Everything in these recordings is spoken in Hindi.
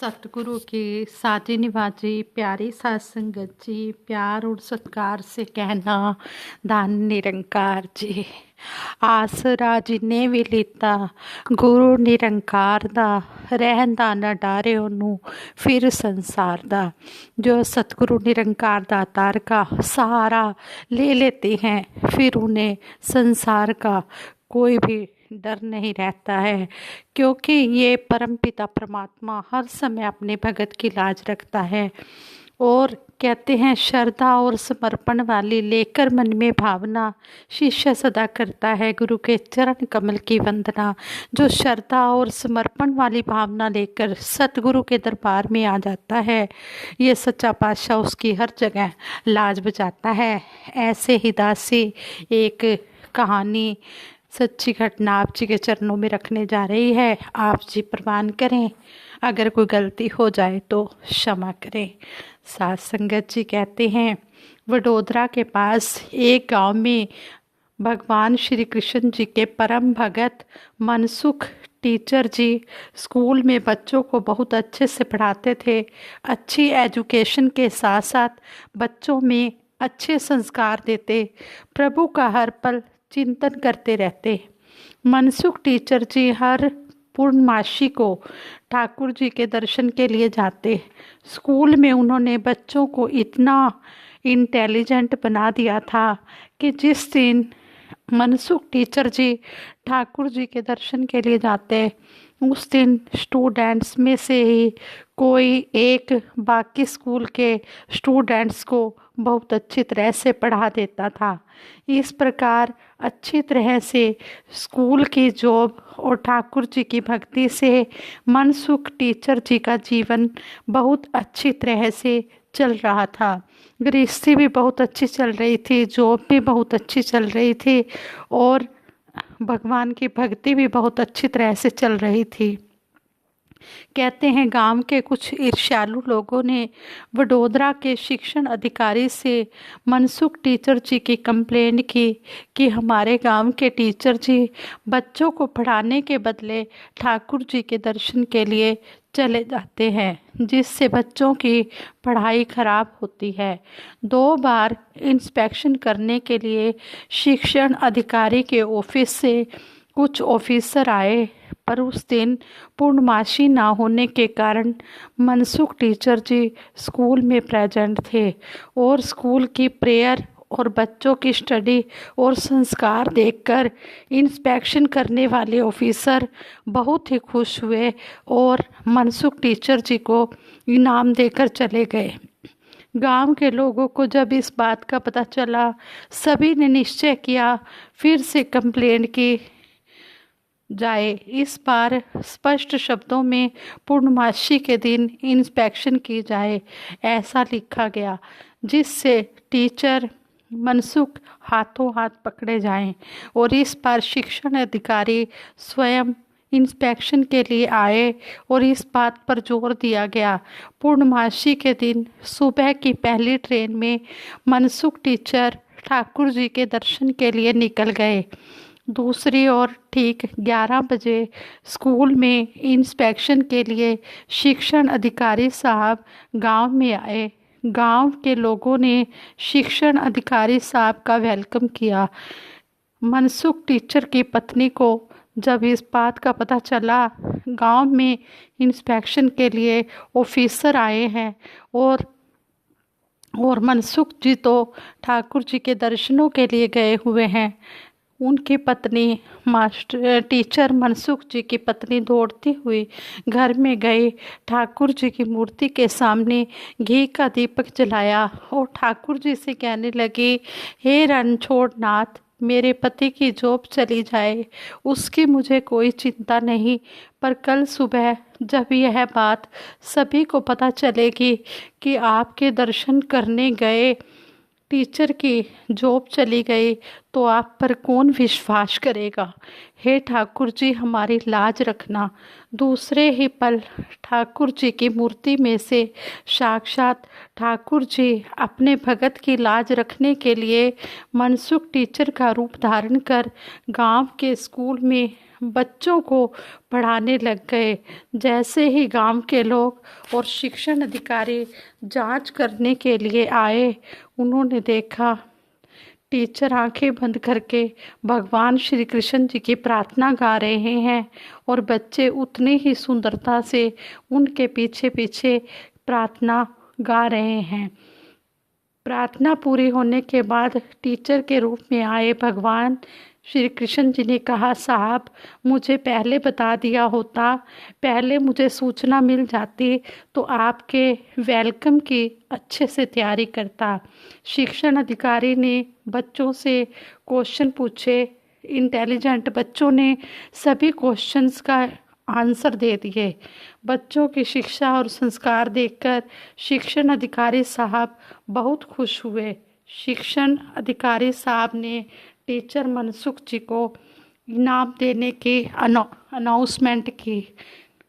सतगुरु की साजी निवाजी प्यारी साध संगत जी, प्यार और सत्कार से कहना धन निरंकार जी। आसरा जिन्हें भी लीता गुरु निरंकार दा, रहंदा न डारे ओनू फिर संसार दा। जो सतगुरु निरंकार दातार का सहारा ले लेते हैं, फिर उन्हें संसार का कोई भी डर नहीं रहता है, क्योंकि ये परमपिता परमात्मा हर समय अपने भगत की लाज रखता है। और कहते हैं श्रद्धा और समर्पण वाली लेकर मन में भावना, शिष्य सदा करता है गुरु के चरण कमल की वंदना। जो श्रद्धा और समर्पण वाली भावना लेकर सतगुरु के दरबार में आ जाता है, ये सच्चा पातशाह उसकी हर जगह लाज बजाता है। ऐसे ही दासी एक कहानी सच्ची घटना आप जी के चरणों में रखने जा रही है। आप जी प्रवान करें, अगर कोई गलती हो जाए तो क्षमा करें। साध संगत जी कहते हैं, वडोदरा के पास एक गांव में भगवान श्री कृष्ण जी के परम भगत मनसुख टीचर जी स्कूल में बच्चों को बहुत अच्छे से पढ़ाते थे। अच्छी एजुकेशन के साथ साथ बच्चों में अच्छे संस्कार देते, प्रभु का हर पल चिंतन करते रहते। मनसुख टीचर जी हर पूर्णमासी को ठाकुर जी के दर्शन के लिए जाते। स्कूल में उन्होंने बच्चों को इतना इंटेलिजेंट बना दिया था कि जिस दिन मनसुख टीचर जी ठाकुर जी के दर्शन के लिए जाते, उस दिन स्टूडेंट्स में से ही कोई एक बाकी स्कूल के स्टूडेंट्स को बहुत अच्छी तरह से पढ़ा देता था। इस प्रकार अच्छी तरह से स्कूल की जॉब और ठाकुर जी की भक्ति से मनसुख टीचर जी का जीवन बहुत अच्छी तरह से चल रहा था। गृहस्थी भी बहुत अच्छी चल रही थी, जॉब भी बहुत अच्छी चल रही थी और भगवान की भक्ति भी बहुत अच्छी तरह से चल रही थी। कहते हैं गांव के कुछ ईर्ष्यालु लोगों ने वडोदरा के शिक्षण अधिकारी से मनसुख टीचर जी की कंप्लेंट की कि हमारे गांव के टीचर जी बच्चों को पढ़ाने के बदले ठाकुर जी के दर्शन के लिए चले जाते हैं, जिससे बच्चों की पढ़ाई खराब होती है। 2 बार इंस्पेक्शन करने के लिए शिक्षण अधिकारी के ऑफिस से कुछ ऑफिसर आए, पर उस दिन पूर्णमासी ना होने के कारण मनसुख टीचर जी स्कूल में प्रेजेंट थे और स्कूल की प्रेयर और बच्चों की स्टडी और संस्कार देखकर इंस्पेक्शन करने वाले ऑफिसर बहुत ही खुश हुए और मनसुख टीचर जी को इनाम देकर चले गए। गांव के लोगों को जब इस बात का पता चला, सभी ने निश्चय किया फिर से कंप्लेंट की जाए। इस बार स्पष्ट शब्दों में पूर्णमासी के दिन इंस्पेक्शन की जाए, ऐसा लिखा गया, जिससे टीचर मनसुख हाथों हाथ पकड़े जाएं। और इस बार शिक्षण अधिकारी स्वयं इंस्पेक्शन के लिए आए और इस बात पर जोर दिया गया। पूर्णमासी के दिन सुबह की पहली ट्रेन में मनसुख टीचर ठाकुर जी के दर्शन के लिए निकल गए। दूसरी ओर ठीक 11 बजे स्कूल में इंस्पेक्शन के लिए शिक्षण अधिकारी साहब गांव में आए। गांव के लोगों ने शिक्षण अधिकारी साहब का वेलकम किया। मनसुख टीचर की पत्नी को जब इस बात का पता चला गांव में इंस्पेक्शन के लिए ऑफिसर आए हैं और मनसुख जी तो ठाकुर जी के दर्शनों के लिए गए हुए हैं, उनकी पत्नी टीचर मनसुख जी की पत्नी दौड़ती हुई घर में गई, ठाकुर जी की मूर्ति के सामने घी का दीपक जलाया और ठाकुर जी से कहने लगी, हे रणछोड़नाथ, मेरे पति की जॉब चली जाए उसकी मुझे कोई चिंता नहीं, पर कल सुबह जब यह बात सभी को पता चलेगी कि आपके दर्शन करने गए टीचर की जॉब चली गई, तो आप पर कौन विश्वास करेगा। हे ठाकुर जी, हमारी लाज रखना। दूसरे ही पल ठाकुर जी की मूर्ति में से साक्षात ठाकुर जी अपने भगत की लाज रखने के लिए मनसुख टीचर का रूप धारण कर गांव के स्कूल में बच्चों को पढ़ाने लग गए। जैसे ही गांव के लोग और शिक्षण अधिकारी जांच करने के लिए आए, उन्होंने देखा टीचर आंखें बंद करके भगवान श्री कृष्ण जी की प्रार्थना गा रहे हैं और बच्चे उतने ही सुंदरता से उनके पीछे पीछे प्रार्थना गा रहे हैं। प्रार्थना पूरी होने के बाद टीचर के रूप में आए भगवान श्री कृष्ण जी ने कहा, साहब मुझे पहले बता दिया होता, पहले मुझे सूचना मिल जाती तो आपके वेलकम की अच्छे से तैयारी करता। शिक्षण अधिकारी ने बच्चों से क्वेश्चन पूछे। इंटेलिजेंट बच्चों ने सभी क्वेश्चंस का आंसर दे दिए। बच्चों की शिक्षा और संस्कार देखकर शिक्षण अधिकारी साहब बहुत खुश हुए। शिक्षण अधिकारी साहब ने टीचर मनसुख जी को इनाम देने की अनाउंसमेंट की।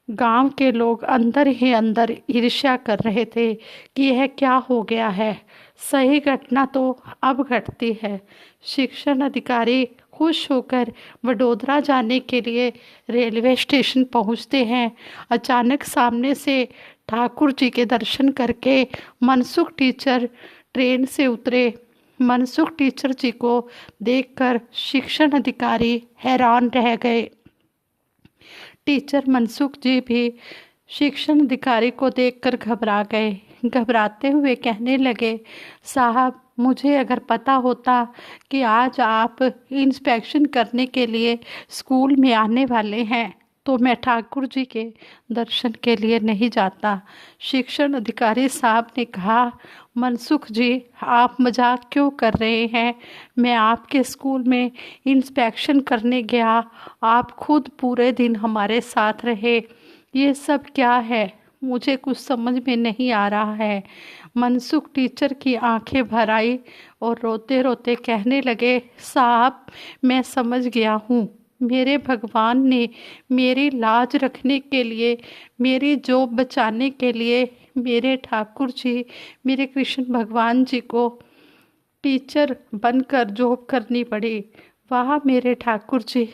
गांव के लोग अंदर ही अंदर ईर्ष्या कर रहे थे कि यह क्या हो गया है, सही घटना तो अब घटती है। शिक्षण अधिकारी खुश होकर वडोदरा जाने के लिए रेलवे स्टेशन पहुंचते हैं। अचानक सामने से ठाकुर जी के दर्शन करके मनसुख टीचर ट्रेन से उतरे। मनसुख टीचर जी को देखकर शिक्षण अधिकारी हैरान रह गए। टीचर मनसुख जी भी शिक्षण अधिकारी को देखकर घबरा गए। घबराते हुए कहने लगे, साहब मुझे अगर पता होता कि आज आप इंस्पेक्शन करने के लिए स्कूल में आने वाले हैं तो मैं ठाकुर जी के दर्शन के लिए नहीं जाता। शिक्षण अधिकारी साहब ने कहा, मनसुख जी आप मजाक क्यों कर रहे हैं, मैं आपके स्कूल में इंस्पेक्शन करने गया, आप खुद पूरे दिन हमारे साथ रहे, ये सब क्या है, मुझे कुछ समझ में नहीं आ रहा है। मनसुख टीचर की आंखें भर आई और रोते रोते कहने लगे, साहब मैं समझ गया हूँ, मेरे भगवान ने मेरी लाज रखने के लिए, मेरी जॉब बचाने के लिए मेरे ठाकुर जी, मेरे कृष्ण भगवान जी को टीचर बनकर जॉब करनी पड़ी। वाह मेरे ठाकुर जी,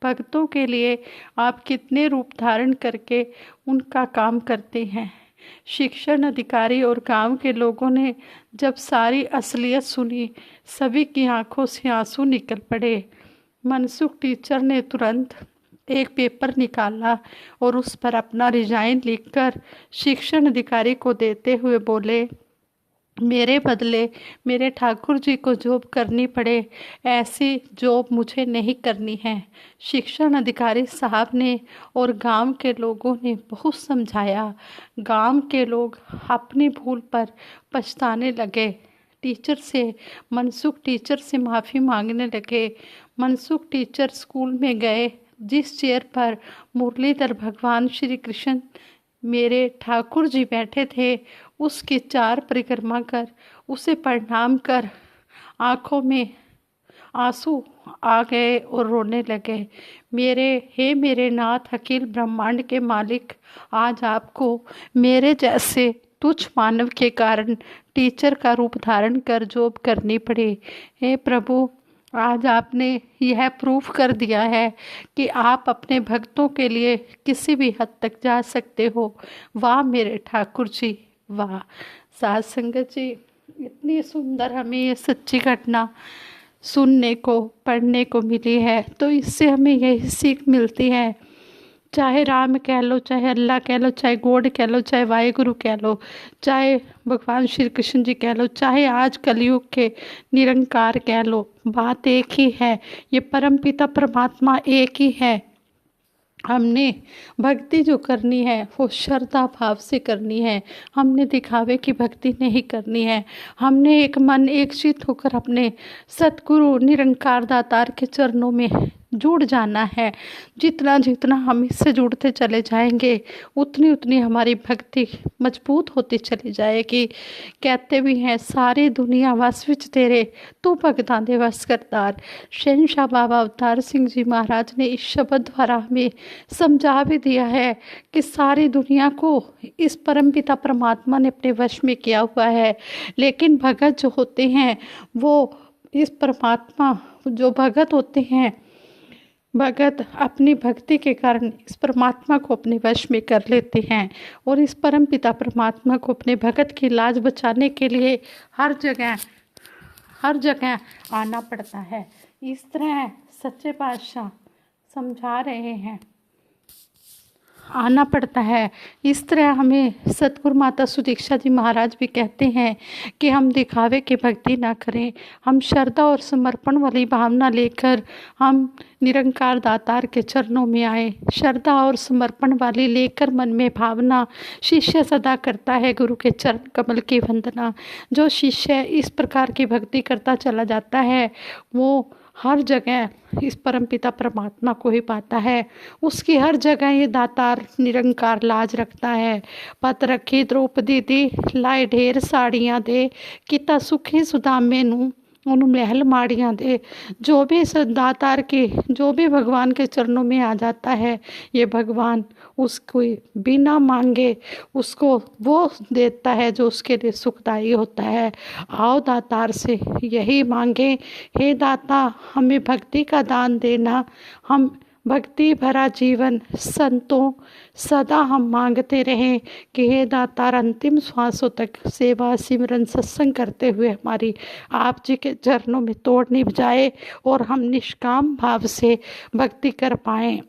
भक्तों के लिए आप कितने रूप धारण करके उनका काम करते हैं। शिक्षण अधिकारी और गांव के लोगों ने जब सारी असलियत सुनी, सभी की आंखों से आंसू निकल पड़े। मनसुख टीचर ने तुरंत एक पेपर निकाला और उस पर अपना रिजाइन लिखकर शिक्षण अधिकारी को देते हुए बोले, मेरे बदले मेरे ठाकुर जी को जॉब करनी पड़े, ऐसी जॉब मुझे नहीं करनी है। शिक्षण अधिकारी साहब ने और गांव के लोगों ने बहुत समझाया। गांव के लोग अपनी भूल पर पछताने लगे। मनसुख टीचर से माफ़ी मांगने लगे। मनसुख टीचर स्कूल में गए। जिस चेयर पर मुरलीधर भगवान श्री कृष्ण मेरे ठाकुर जी बैठे थे, उसकी 4 परिक्रमा कर उसे प्रणाम कर आँखों में आंसू आ गए और रोने लगे। मेरे नाथ अखिल ब्रह्मांड के मालिक, आज आपको मेरे जैसे तुच्छ मानव के कारण टीचर का रूप धारण कर जॉब करनी पड़ी। हे प्रभु, आज आपने यह प्रूफ कर दिया है कि आप अपने भक्तों के लिए किसी भी हद तक जा सकते हो। वाह मेरे ठाकुर जी, वाह। साध संगत जी, इतनी सुंदर हमें ये सच्ची घटना सुनने को पढ़ने को मिली है, तो इससे हमें यही सीख मिलती है, चाहे राम कह लो, चाहे अल्लाह कह लो, चाहे गॉड कह लो, चाहे वाहेगुरु कह लो, चाहे भगवान श्री कृष्ण जी कह लो, चाहे आज कलयुग के निरंकार कह लो, बात एक ही है। ये परमपिता परमात्मा एक ही है। हमने भक्ति जो करनी है वो श्रद्धा भाव से करनी है। हमने दिखावे की भक्ति नहीं करनी है। हमने एक मन एक चित्त होकर अपने सतगुरु निरंकार दातार के चरणों में जुड़ जाना है। जितना जितना हम इससे जुड़ते चले जाएंगे, उतनी उतनी हमारी भक्ति मजबूत होती चली जाएगी। कहते भी हैं, सारी दुनिया वस विच तेरे, तू भगतां दे वस करतार। शहंशाह बाबा अवतार सिंह जी महाराज ने इस शब्द द्वारा हमें समझा भी दिया है कि सारी दुनिया को इस परमपिता परमात्मा ने अपने वश में किया हुआ है। लेकिन भगत जो होते हैं, वो इस परमात्मा जो भगत होते हैं, भगत अपनी भक्ति के कारण इस परमात्मा को अपने वश में कर लेते हैं और इस परमपिता परमात्मा को अपने भगत की लाज बचाने के लिए हर जगह आना पड़ता है। इस तरह सच्चे पातशाह समझा रहे हैं, आना पड़ता है। इस तरह हमें सतगुरु माता सुदीक्षा जी महाराज भी कहते हैं कि हम दिखावे की भक्ति ना करें, हम श्रद्धा और समर्पण वाली भावना लेकर हम निरंकार दातार के चरणों में आए। श्रद्धा और समर्पण वाली लेकर मन में भावना शिष्य सदा करता है गुरु के चरण कमल की वंदना। जो शिष्य इस प्रकार की भक्ति करता चला जाता है वो हर जगह इस परमपिता परमात्मा को ही पाता है। उसकी हर जगह ये दातार निरंकार लाज रखता है। पत रखी द्रौपदी दी लाए ढेर साड़ियाँ दे, किता सुखी सुदामे नू उन महल माड़ियाँ दे। जो भी इस दातार की, जो भी भगवान के चरणों में आ जाता है, ये भगवान उसको बिना मांगे उसको वो देता है जो उसके लिए सुखदायी होता है। आओ दातार से यही मांगे, हे दाता हमें भक्ति का दान देना, हम भक्ति भरा जीवन संतों सदा हम मांगते रहें कि हे दातार अंतिम श्वासों तक सेवा सिमरन सत्संग करते हुए हमारी आप जी के चरणों में तोड़ निभ जाए और हम निष्काम भाव से भक्ति कर पाएँ।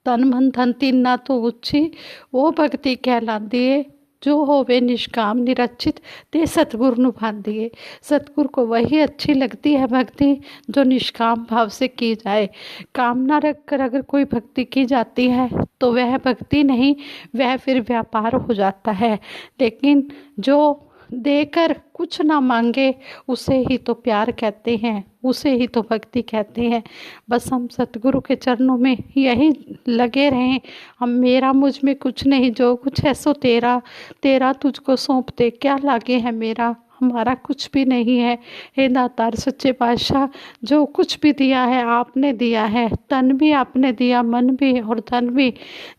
तन मन धन तीन ना तो उच्ची वो भक्ति कहलाती है जो होवे निष्काम निरचित ते सतगुरु निभाती है। सतगुरु को वही अच्छी लगती है भक्ति जो निष्काम भाव से की जाए। कामना रख कर अगर कोई भक्ति की जाती है तो वह भक्ति नहीं, वह फिर व्यापार हो जाता है। लेकिन जो देकर कुछ ना मांगे उसे ही तो प्यार कहते हैं, उसे ही तो भक्ति कहते हैं। बस हम सतगुरु के चरणों में यही लगे रहें। हम मेरा मुझ में कुछ नहीं, जो कुछ है सो तेरा, तेरा तुझको सौंपते क्या लागे है मेरा, हमारा कुछ भी नहीं है। हे दातार सच्चे पातशाह जो कुछ भी दिया है आपने दिया है, तन भी आपने दिया, मन भी और धन भी।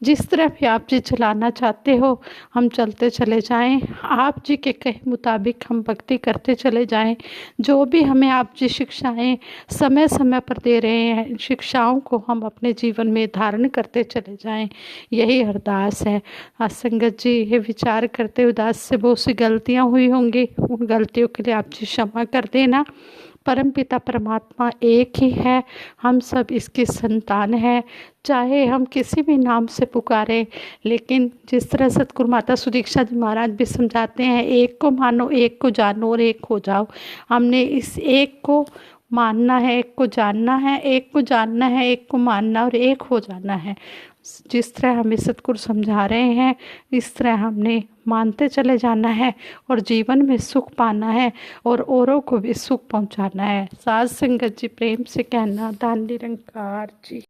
जिस तरह भी आप जी चलाना चाहते हो हम चलते चले जाएं, आप जी के कहे मुताबिक हम भक्ति करते चले जाएं। जो भी हमें आप जी शिक्षाएं समय समय पर दे रहे हैं, शिक्षाओं को हम अपने जीवन में धारण करते चले जाएं, यही अरदास है। संगत जी ये विचार करते उदास से बहुत सी गलतियाँ हुई होंगी, उन गलतियों के लिए आप जी क्षमा कर देना। परमपिता परमात्मा एक ही है, हम सब इसकी संतान हैं, चाहे हम किसी भी नाम से पुकारें। लेकिन जिस तरह सतगुरु माता सुदीक्षा जी महाराज भी समझाते हैं, एक को मानो एक को जानो और एक हो जाओ। हमने इस एक को मानना है, एक को जानना है, एक को जानना है, एक को मानना और एक हो जाना है। जिस तरह हमें सतगुरु समझा रहे हैं इस तरह हमने मानते चले जाना है और जीवन में सुख पाना है और औरों को भी सुख पहुंचाना है। साध संगत जी प्रेम से कहना, धन निरंकार जी।